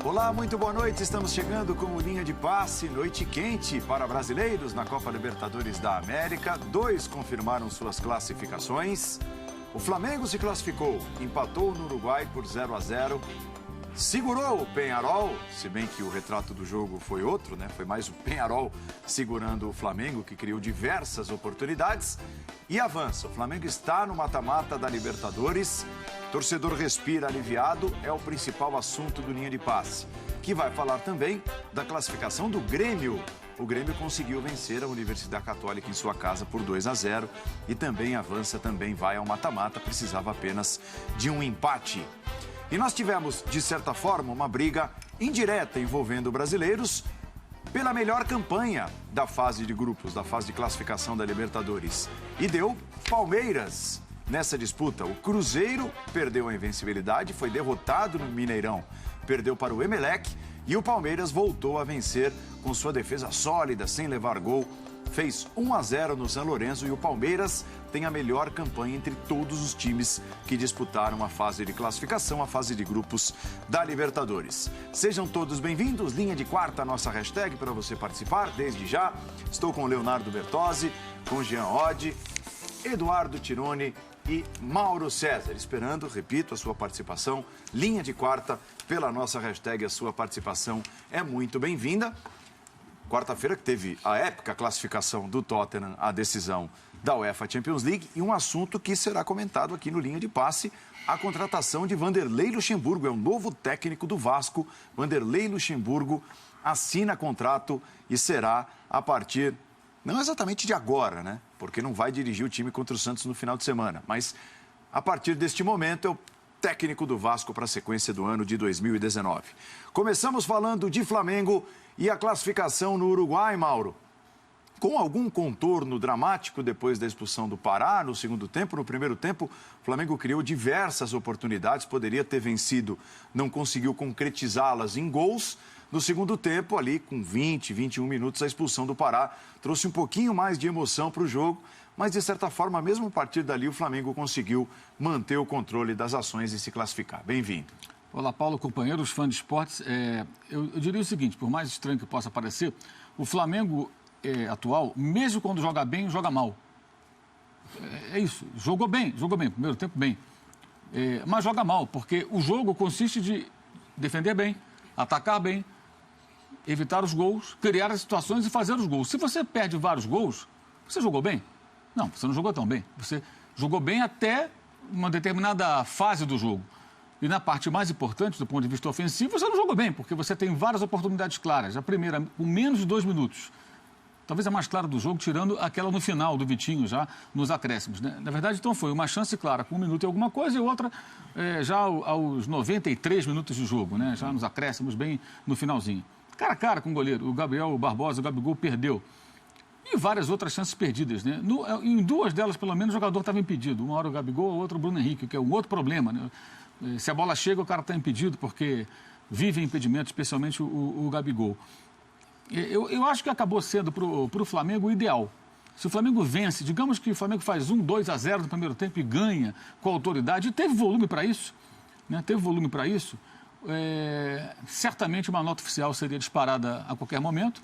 Olá, muito boa noite. Estamos chegando com o Linha de Passe, noite quente para brasileiros na Copa Libertadores da América. 2 confirmaram suas classificações. O Flamengo se classificou, empatou no Uruguai por 0-0. Segurou o Peñarol, se bem que o retrato do jogo foi outro, né? Foi mais o Peñarol segurando o Flamengo, que criou diversas oportunidades. E avança. O Flamengo está no mata-mata da Libertadores. Torcedor respira aliviado, é o principal assunto do Linha de Passe, que vai falar também da classificação do Grêmio. O Grêmio conseguiu vencer a Universidade Católica em sua casa por 2-0 e também avança, também vai ao mata-mata, precisava apenas de um empate. E nós tivemos, de certa forma, uma briga indireta envolvendo brasileiros pela melhor campanha da fase de grupos, da fase de classificação da Libertadores. E deu Palmeiras nessa disputa. O Cruzeiro perdeu a invencibilidade, foi derrotado no Mineirão, perdeu para o Emelec e o Palmeiras voltou a vencer com sua defesa sólida, sem levar gol. Fez 1-0 no São Lourenço e o Palmeiras tem a melhor campanha entre todos os times que disputaram a fase de classificação, a fase de grupos da Libertadores. Sejam todos bem-vindos. Linha de Quarta, nossa hashtag para você participar desde já. Estou com o Leonardo Bertozzi, com Jean Oddi, Eduardo Tironi e Mauro César, esperando, repito, a sua participação. Linha de Quarta, pela nossa hashtag, a sua participação é muito bem-vinda. Quarta-feira que teve a épica classificação do Tottenham, a decisão da UEFA Champions League e um assunto que será comentado aqui no Linha de Passe, a contratação de Vanderlei Luxemburgo, é o novo técnico do Vasco. Vanderlei Luxemburgo assina contrato e será a partir, não exatamente de agora, né? Porque não vai dirigir o time contra o Santos no final de semana, mas a partir deste momento é o técnico do Vasco para a sequência do ano de 2019. Começamos falando de Flamengo e a classificação no Uruguai, Mauro. Com algum contorno dramático depois da expulsão do Pará no segundo tempo. No primeiro tempo, o Flamengo criou diversas oportunidades, poderia ter vencido, não conseguiu concretizá-las em gols. No segundo tempo, ali com 20, 21 minutos, a expulsão do Pará trouxe um pouquinho mais de emoção para o jogo, mas de certa forma, mesmo a partir dali, o Flamengo conseguiu manter o controle das ações e se classificar. Bem-vindo. Olá, Paulo, companheiros, fãs de esportes. Eu diria o seguinte, por mais estranho que possa parecer, o Flamengo atual, mesmo quando joga bem, joga mal. É isso, jogou bem, primeiro tempo bem. Mas joga mal, porque o jogo consiste de defender bem, atacar bem, evitar os gols, criar as situações e fazer os gols. Se você perde vários gols, você jogou bem? Não, você não jogou tão bem. Você jogou bem até uma determinada fase do jogo. E na parte mais importante, do ponto de vista ofensivo, você não jogou bem, porque você tem várias oportunidades claras. A primeira, com menos de 2 minutos. Talvez a mais clara do jogo, tirando aquela no final do Vitinho, já nos acréscimos, né? Na verdade, então, foi uma chance clara com 1 minuto e alguma coisa e outra já aos 93 minutos de jogo, né? Já nos acréscimos, bem no finalzinho. Cara a cara com o goleiro, o Gabriel Barbosa, o Gabigol perdeu. E várias outras chances perdidas, né? Em 2 delas, pelo menos, o jogador estava impedido. Uma hora o Gabigol, a outra o Bruno Henrique, que é um outro problema, né? Se a bola chega, o cara está impedido, porque vive em impedimento, especialmente o Gabigol. Eu acho que acabou sendo para o Flamengo o ideal. Se o Flamengo vence, digamos que o Flamengo faz 2-0 no primeiro tempo e ganha com autoridade, e teve volume para isso, né? Teve volume para isso, certamente uma nota oficial seria disparada a qualquer momento,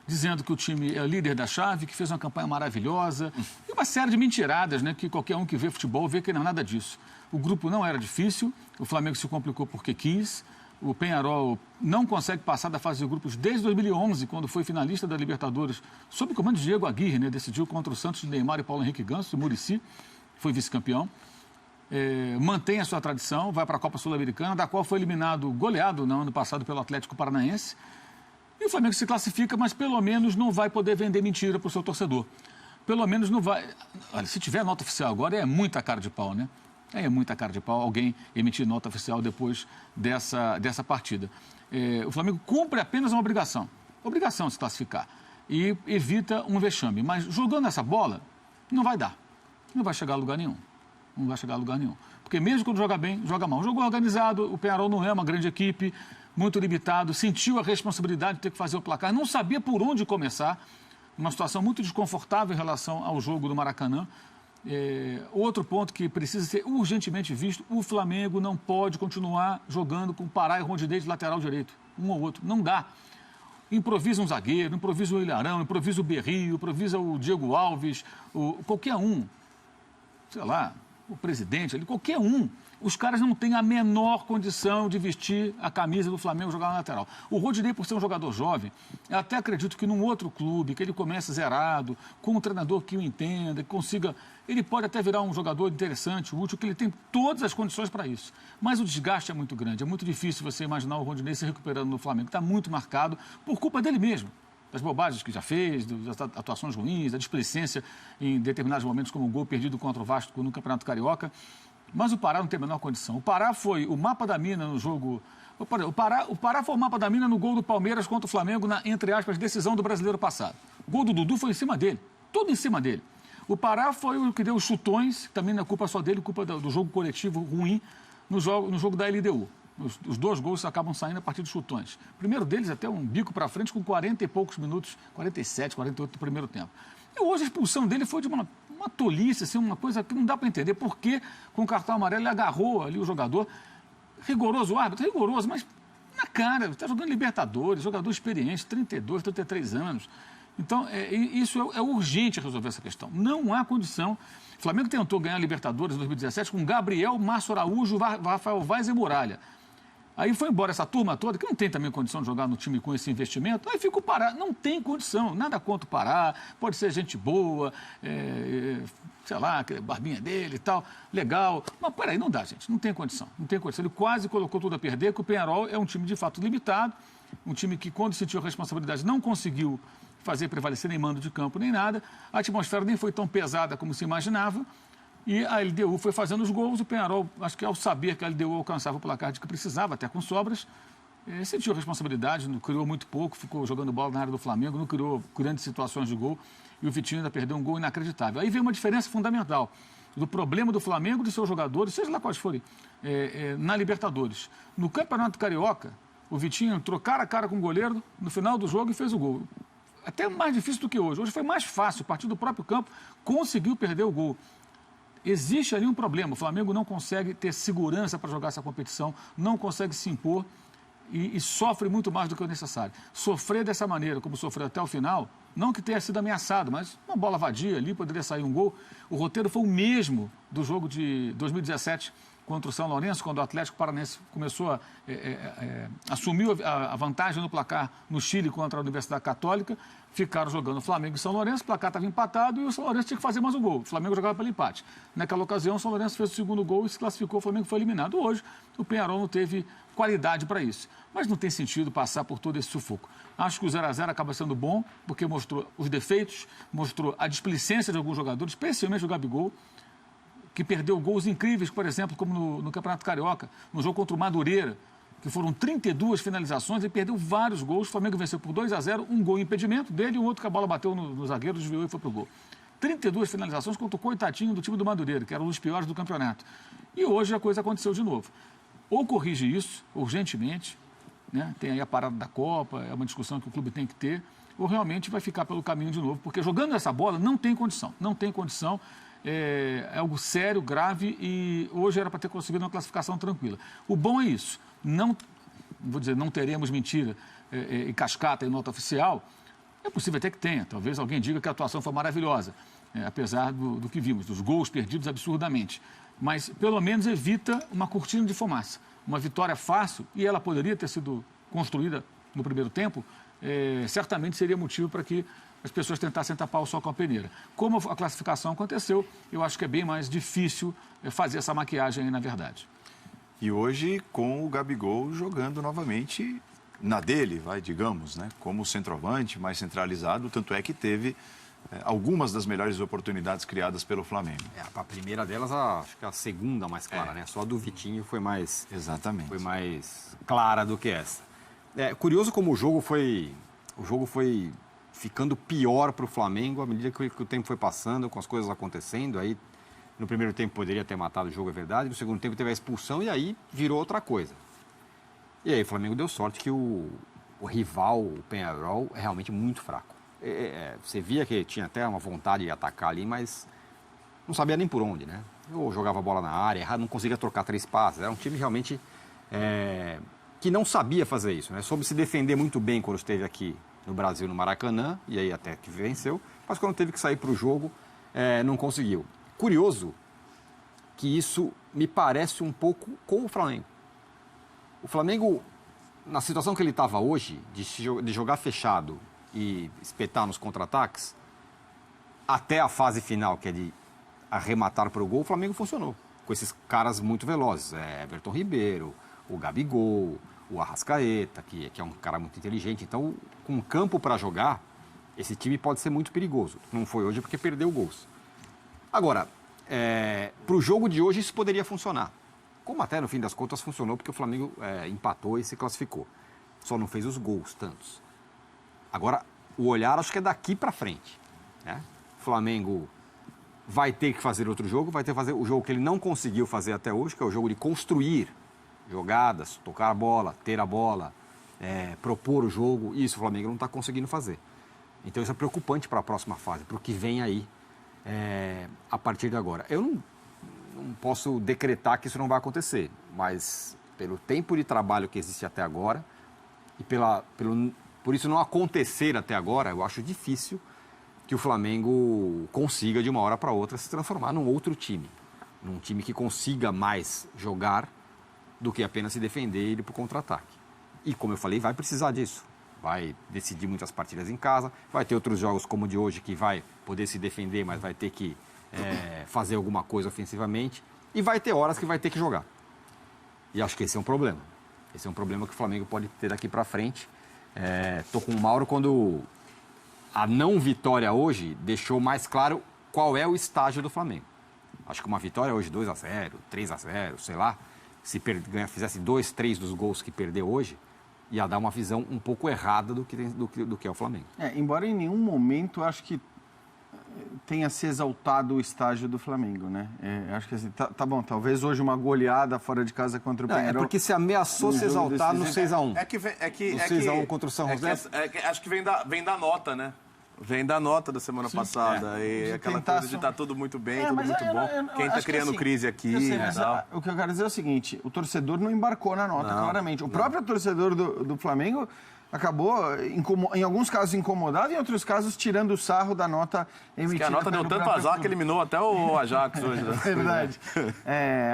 dizendo que o time é líder da chave, que fez uma campanha maravilhosa, e uma série de mentiradas, né, que qualquer um que vê futebol vê que não é nada disso. O grupo não era difícil, o Flamengo se complicou porque quis, o Peñarol não consegue passar da fase de grupos desde 2011, quando foi finalista da Libertadores, sob o comando de Diego Aguirre, né, decidiu contra o Santos de Neymar e Paulo Henrique Ganso, o Muricy foi vice-campeão. Mantém a sua tradição, vai para a Copa Sul-Americana, da qual foi eliminado, goleado no ano passado pelo Atlético Paranaense. E o Flamengo se classifica, mas pelo menos não vai poder vender mentira para o seu torcedor. Pelo menos não vai... Olha, se tiver nota oficial agora, é muita cara de pau, né? É muita cara de pau alguém emitir nota oficial depois dessa partida. O Flamengo cumpre apenas uma obrigação de se classificar. E evita um vexame. Mas jogando essa bola, não vai dar. Não vai chegar a lugar nenhum. Não vai chegar a lugar nenhum. Porque mesmo quando joga bem, joga mal. Jogo organizado, o Peñarol não é uma grande equipe, muito limitado, sentiu a responsabilidade de ter que fazer o placar, não sabia por onde começar, uma situação muito desconfortável em relação ao jogo do Maracanã. Outro ponto que precisa ser urgentemente visto, o Flamengo não pode continuar jogando com Pará e Rondinei de lateral direito, um ou outro, não dá. Improvisa um zagueiro, improvisa o Ilharão, improvisa o Berrio, improvisa o Diego Alves, qualquer um, sei lá, o presidente ali, qualquer um. Os caras não têm a menor condição de vestir a camisa do Flamengo e jogar na lateral. O Rodinei, por ser um jogador jovem, eu até acredito que num outro clube, que ele comece zerado, com um treinador que o entenda, que consiga... Ele pode até virar um jogador interessante, útil, que ele tem todas as condições para isso. Mas o desgaste é muito grande, é muito difícil você imaginar o Rodinei se recuperando no Flamengo. Está muito marcado por culpa dele mesmo. Das bobagens que já fez, das atuações ruins, da displicência em determinados momentos, como o gol perdido contra o Vasco no Campeonato Carioca. Mas o Pará não tem a menor condição. O Pará foi o mapa da mina no jogo... O Pará foi o mapa da mina no gol do Palmeiras contra o Flamengo na, entre aspas, decisão do Brasileiro passado. O gol do Dudu foi em cima dele, tudo em cima dele. O Pará foi o que deu os chutões, também não é culpa só dele, culpa do jogo coletivo ruim no jogo da LDU. Os dois gols acabam saindo a partir dos chutões. O primeiro deles até um bico para frente com 40 e poucos minutos, 47, 48 do primeiro tempo. E hoje a expulsão dele foi de uma tolice, assim, uma coisa que não dá para entender. Por que com o cartão amarelo ele agarrou ali o jogador? Rigoroso o árbitro? Rigoroso, mas na cara. Está jogando Libertadores, jogador experiente, 32, 33 anos. Então, isso é urgente resolver essa questão. Não há condição. O Flamengo tentou ganhar a Libertadores em 2017 com Gabriel, Márcio Araújo, Rafael Vaz e Muralha. Aí foi embora essa turma toda, que não tem também condição de jogar no time com esse investimento. Aí fica o Pará, não tem condição, nada contra o Pará, pode ser gente boa, sei lá, a barbinha dele e tal, legal. Mas peraí, não dá, gente, não tem condição, não tem condição. Ele quase colocou tudo a perder, que o Peñarol é um time de fato limitado, um time que quando sentiu a responsabilidade não conseguiu fazer prevalecer nem mando de campo nem nada, a atmosfera nem foi tão pesada como se imaginava, e a LDU foi fazendo os gols, o Peñarol, acho que ao saber que a LDU alcançava o placar de que precisava, até com sobras, sentiu a responsabilidade, não criou muito pouco, ficou jogando bola na área do Flamengo, não criou grandes situações de gol, e o Vitinho ainda perdeu um gol inacreditável. Aí veio uma diferença fundamental do problema do Flamengo, dos seus jogadores, seja lá quais forem, na Libertadores. No Campeonato Carioca, o Vitinho entrou cara a cara com o goleiro no final do jogo e fez o gol. Até mais difícil do que hoje. Hoje foi mais fácil, a partir do próprio campo, conseguiu perder o gol. Existe ali um problema. O Flamengo não consegue ter segurança para jogar essa competição, não consegue se impor e sofre muito mais do que o necessário. Sofrer dessa maneira, como sofreu até o final, não que tenha sido ameaçado, mas uma bola vadia ali, poderia sair um gol. O roteiro foi o mesmo do jogo de 2017 contra o São Lourenço, quando o Atlético Paranaense começou assumiu a vantagem no placar no Chile contra a Universidade Católica, ficaram jogando Flamengo e São Lourenço, o placar estava empatado e o São Lourenço tinha que fazer mais um gol. O Flamengo jogava pelo empate. Naquela ocasião, o São Lourenço fez o segundo gol e se classificou, o Flamengo foi eliminado. Hoje, o Peñarol não teve qualidade para isso. Mas não tem sentido passar por todo esse sufoco. Acho que o 0-0 acaba sendo bom, porque mostrou os defeitos, mostrou a displicência de alguns jogadores, especialmente o Gabigol, que perdeu gols incríveis, por exemplo, como no Campeonato Carioca, no jogo contra o Madureira, que foram 32 finalizações e perdeu vários gols. O Flamengo venceu por 2-0, um gol em impedimento dele e o outro que a bola bateu no zagueiro, desviou e foi pro gol. 32 finalizações contra o coitadinho do time do Madureira, que era um dos piores do campeonato. E hoje a coisa aconteceu de novo. Ou corrige isso, urgentemente, né? Tem aí a parada da Copa, é uma discussão que o clube tem que ter, ou realmente vai ficar pelo caminho de novo, porque jogando essa bola não tem condição, é algo sério, grave, e hoje era para ter conseguido uma classificação tranquila. O bom é isso, não vou dizer, não teremos mentira e cascata em nota oficial, é possível até que tenha, talvez alguém diga que a atuação foi maravilhosa, apesar do que vimos, dos gols perdidos absurdamente, mas pelo menos evita uma cortina de fumaça, uma vitória fácil, e ela poderia ter sido construída no primeiro tempo, certamente seria motivo para que as pessoas tentassem tapar o sol com a peneira. Como a classificação aconteceu, eu acho que é bem mais difícil fazer essa maquiagem aí, na verdade. E hoje, com o Gabigol jogando novamente na dele, digamos, né? Como centroavante, mais centralizado, tanto é que teve algumas das melhores oportunidades criadas pelo Flamengo. A primeira delas, acho que a segunda mais clara, né? Só a do Vitinho foi mais... Exatamente. Foi mais clara do que essa. Curioso como o jogo foi ficando pior para o Flamengo à medida que o tempo foi passando, com as coisas acontecendo. Aí, no primeiro tempo, poderia ter matado o jogo, é verdade. No segundo tempo, teve a expulsão e aí virou outra coisa. E aí, o Flamengo deu sorte que o rival, o Peñarol, é realmente muito fraco. Você via que tinha até uma vontade de atacar ali, mas não sabia nem por onde, né? Ou jogava a bola na área, não conseguia trocar 3 passes. Era um time realmente que não sabia fazer isso, né? Soube se defender muito bem quando esteve aqui no Brasil, no Maracanã, e aí até que venceu, mas quando teve que sair para o jogo, não conseguiu. Curioso que isso me parece um pouco com o Flamengo. O Flamengo, na situação que ele estava hoje, de jogar fechado e espetar nos contra-ataques, até a fase final, que é de arrematar para o gol, o Flamengo funcionou. Com esses caras muito velozes. Everton Ribeiro, o Gabigol, o Arrascaeta, que é um cara muito inteligente. Então, com campo para jogar, esse time pode ser muito perigoso. Não foi hoje porque perdeu gols. Agora, para o jogo de hoje, isso poderia funcionar. Como até, no fim das contas, funcionou, porque o Flamengo empatou e se classificou. Só não fez os gols tantos. Agora, o olhar acho que é daqui para frente, né? O Flamengo vai ter que fazer outro jogo, vai ter que fazer o jogo que ele não conseguiu fazer até hoje, que é o jogo de construir jogadas, tocar a bola, ter a bola, propor o jogo. Isso o Flamengo não está conseguindo fazer. Então isso é preocupante para a próxima fase, para o que vem aí a partir de agora. Eu não posso decretar que isso não vai acontecer, mas pelo tempo de trabalho que existe até agora e por isso não acontecer até agora, eu acho difícil que o Flamengo consiga, de uma hora para outra, se transformar num outro time. Num time que consiga mais jogar do que apenas se defender e ir para o contra-ataque. E, como eu falei, vai precisar disso. Vai decidir muitas partidas em casa, vai ter outros jogos como o de hoje que vai poder se defender, mas vai ter que fazer alguma coisa ofensivamente. E vai ter horas que vai ter que jogar. E acho que esse é um problema. Esse é um problema que o Flamengo pode ter daqui para frente. Estou com o Mauro quando a não vitória hoje deixou mais claro qual é o estágio do Flamengo. Acho que uma vitória hoje 2-0, 3-0, sei lá, se fizesse 2, 3 dos gols que perdeu hoje, ia dar uma visão um pouco errada do que é o Flamengo. Embora em nenhum momento acho que tenha se exaltado o estágio do Flamengo, né? Acho que assim, tá bom, talvez hoje uma goleada fora de casa contra o Penharol. Porque se ameaçou se exaltar no 6-1. No 6-1 contra o São José. Acho que vem da nota, né? Vem da nota da semana passada. E aquela coisa de estar tudo muito bem, tudo muito bom. Quem está criando crise aqui e tal. O que eu quero dizer é o seguinte, o torcedor não embarcou na nota, claramente. O próprio torcedor do Flamengo acabou, em alguns casos, incomodado e em outros casos, tirando o sarro da nota emitida. Que a nota deu tanto azar que eliminou até o Ajax hoje. Né? Verdade.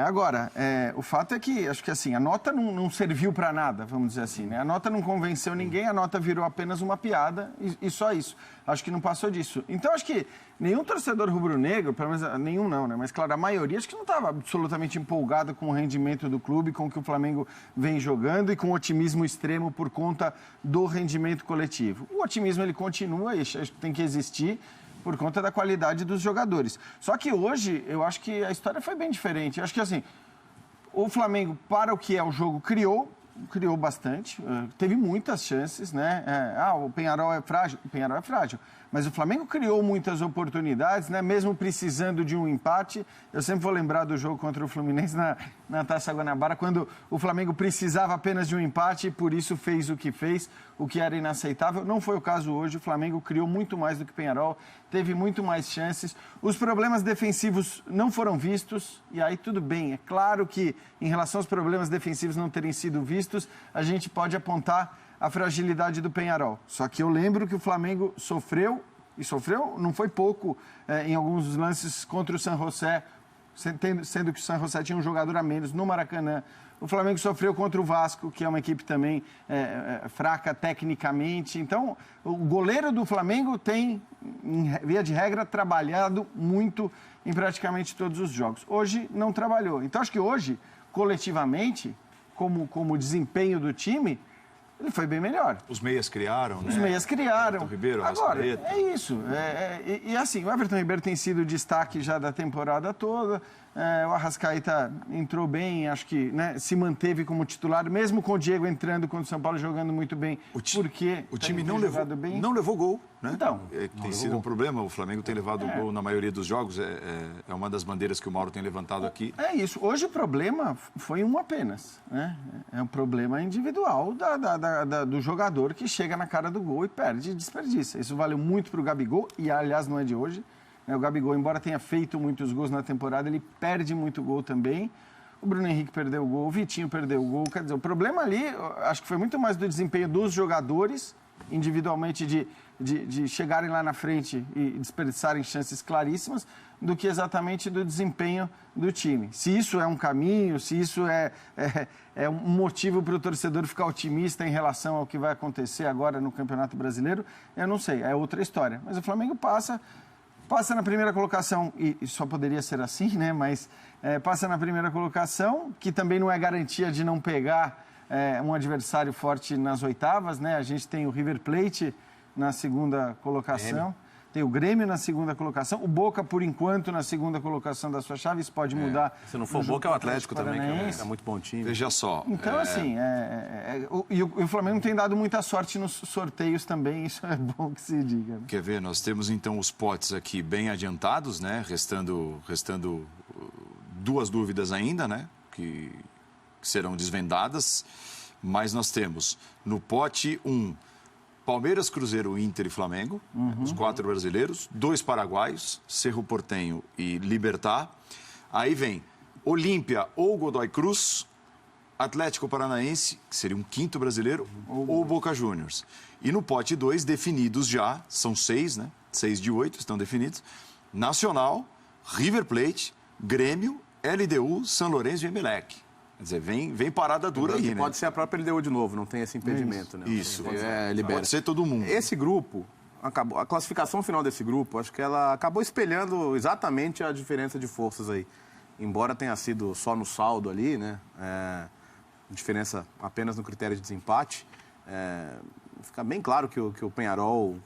Agora, o fato é que, acho que assim, a nota não serviu para nada, vamos dizer assim, né? A nota não convenceu ninguém, a nota virou apenas uma piada e só isso. Acho que não passou disso. Então, acho que nenhum torcedor rubro-negro, pelo menos nenhum não, né? Mas, claro, a maioria, acho que não estava absolutamente empolgado com o rendimento do clube, com o que o Flamengo vem jogando e com otimismo extremo por conta do rendimento coletivo. O otimismo, ele continua e acho que tem que existir por conta da qualidade dos jogadores. Só que hoje, eu acho que a história foi bem diferente. Eu acho que, assim, o Flamengo, para o que é o jogo, criou bastante, teve muitas chances, né? O Penharol é frágil. O Penharol é frágil. Mas o Flamengo criou muitas oportunidades, né? Mesmo precisando de um empate. Eu sempre vou lembrar do jogo contra o Fluminense na Taça Guanabara, quando o Flamengo precisava apenas de um empate e por isso fez o que fez, o que era inaceitável. Não foi o caso hoje. O Flamengo criou muito mais do que o Penharol, teve muito mais chances. Os problemas defensivos não foram vistos e aí tudo bem. É claro que em relação aos problemas defensivos não terem sido vistos, a gente pode apontar a fragilidade do Penharol. Só que eu lembro que o Flamengo sofreu, não foi pouco, em alguns dos lances contra o San José, sendo que o San José tinha um jogador a menos no Maracanã. O Flamengo sofreu contra o Vasco, que é uma equipe também fraca tecnicamente. Então, o goleiro do Flamengo tem, via de regra, trabalhado muito em praticamente todos os jogos. Hoje, não trabalhou. Então, acho que hoje, coletivamente, como desempenho do time, ele foi bem melhor. Os meias criaram, né? Os meias criaram. Everton Ribeiro, agora, Arrascaeta. é isso. E assim, o Everton Ribeiro tem sido o destaque já da temporada toda. O Arrascaeta entrou bem, acho que, né, se manteve como titular, mesmo com o Diego entrando, quando o São Paulo jogando muito bem. Porque o time não levou gol, né? Então, tem sido um problema. O Flamengo tem levado gol na maioria dos jogos. É uma das bandeiras que o Mauro tem levantado aqui. É isso. Hoje o problema foi um apenas, né? É um problema individual do jogador que chega na cara do gol e perde e desperdiça. Isso valeu muito para o Gabigol, e aliás não é de hoje. O Gabigol, embora tenha feito muitos gols na temporada, ele perde muito gol também. O Bruno Henrique perdeu o gol, o Vitinho perdeu o gol. Quer dizer, o problema ali, acho que foi muito mais do desempenho dos jogadores, individualmente, de chegarem lá na frente e desperdiçarem chances claríssimas, do que exatamente do desempenho do time. Se isso é um caminho, se isso é um motivo para o torcedor ficar otimista em relação ao que vai acontecer agora no Campeonato Brasileiro, eu não sei, é outra história. Mas o Flamengo passa na primeira colocação, e só poderia ser assim, né? Mas passa na primeira colocação, que também não é garantia de não pegar um adversário forte nas oitavas, né? A gente tem o River Plate na segunda colocação, tem o Grêmio na segunda colocação, o Boca, por enquanto, na segunda colocação da sua chave, isso pode mudar. Se não for o Boca, é o Atlético também, que é muito bom time. Veja só. Então, assim, o Flamengo tem dado muita sorte nos sorteios também, isso é bom que se diga. Quer ver, nós temos então os potes aqui bem adiantados, né? Restando 2 dúvidas ainda, né? Que serão desvendadas, mas nós temos no pote 1, Palmeiras, Cruzeiro, Inter e Flamengo, os 4 brasileiros, 2 paraguaios, Cerro Porteño e Libertad. Aí vem Olímpia ou Godoy Cruz, Atlético Paranaense, que seria um 5º brasileiro, ou Boca Juniors. E no pote 2, definidos já, são 6, né? 6 de 8 estão definidos, Nacional, River Plate, Grêmio, LDU, São Lourenço e Emelec. Quer dizer, vem parada dura aí, né? Pode ser a própria LDU de novo, não tem esse impedimento, né? Isso. Pode ser todo mundo. Esse grupo, a classificação final desse grupo, acho que ela acabou espelhando exatamente a diferença de forças aí. Embora tenha sido só no saldo ali, né? Diferença apenas no critério de desempate. Fica bem claro que o Peñarol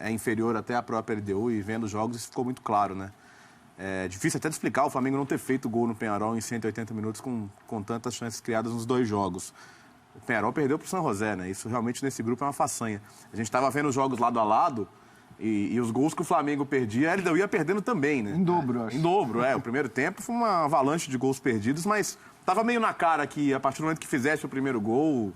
é inferior até à própria LDU, e vendo os jogos isso ficou muito claro, né? É difícil até de explicar o Flamengo não ter feito gol no Peñarol em 180 minutos com tantas chances criadas nos 2 jogos. O Peñarol perdeu para o San José, né? Isso realmente nesse grupo é uma façanha. A gente estava vendo os jogos lado a lado e os gols que o Flamengo perdia, ele ia perdendo também, né? Em dobro, acho. Em dobro, O primeiro tempo foi uma avalanche de gols perdidos, mas estava meio na cara que a partir do momento que fizesse o primeiro gol,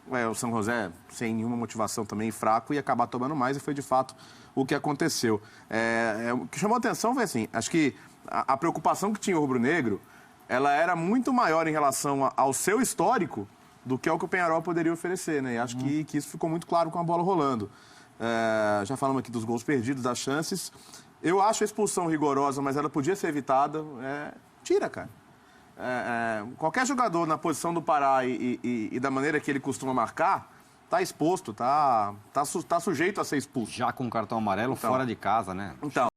o San José, sem nenhuma motivação também, fraco, ia acabar tomando mais, e foi de fato o que aconteceu. O que chamou a atenção foi assim, acho que a preocupação que tinha o rubro-negro, ela era muito maior em relação ao seu histórico do que ao que o Peñarol poderia oferecer, né? E acho que isso ficou muito claro com a bola rolando. Já falamos aqui dos gols perdidos, das chances. Eu acho a expulsão rigorosa, mas ela podia ser evitada. Tira, cara. Qualquer jogador na posição do Pará e da maneira que ele costuma marcar, está exposto, está sujeito a ser expulso. Já com cartão amarelo fora de casa, né? Então,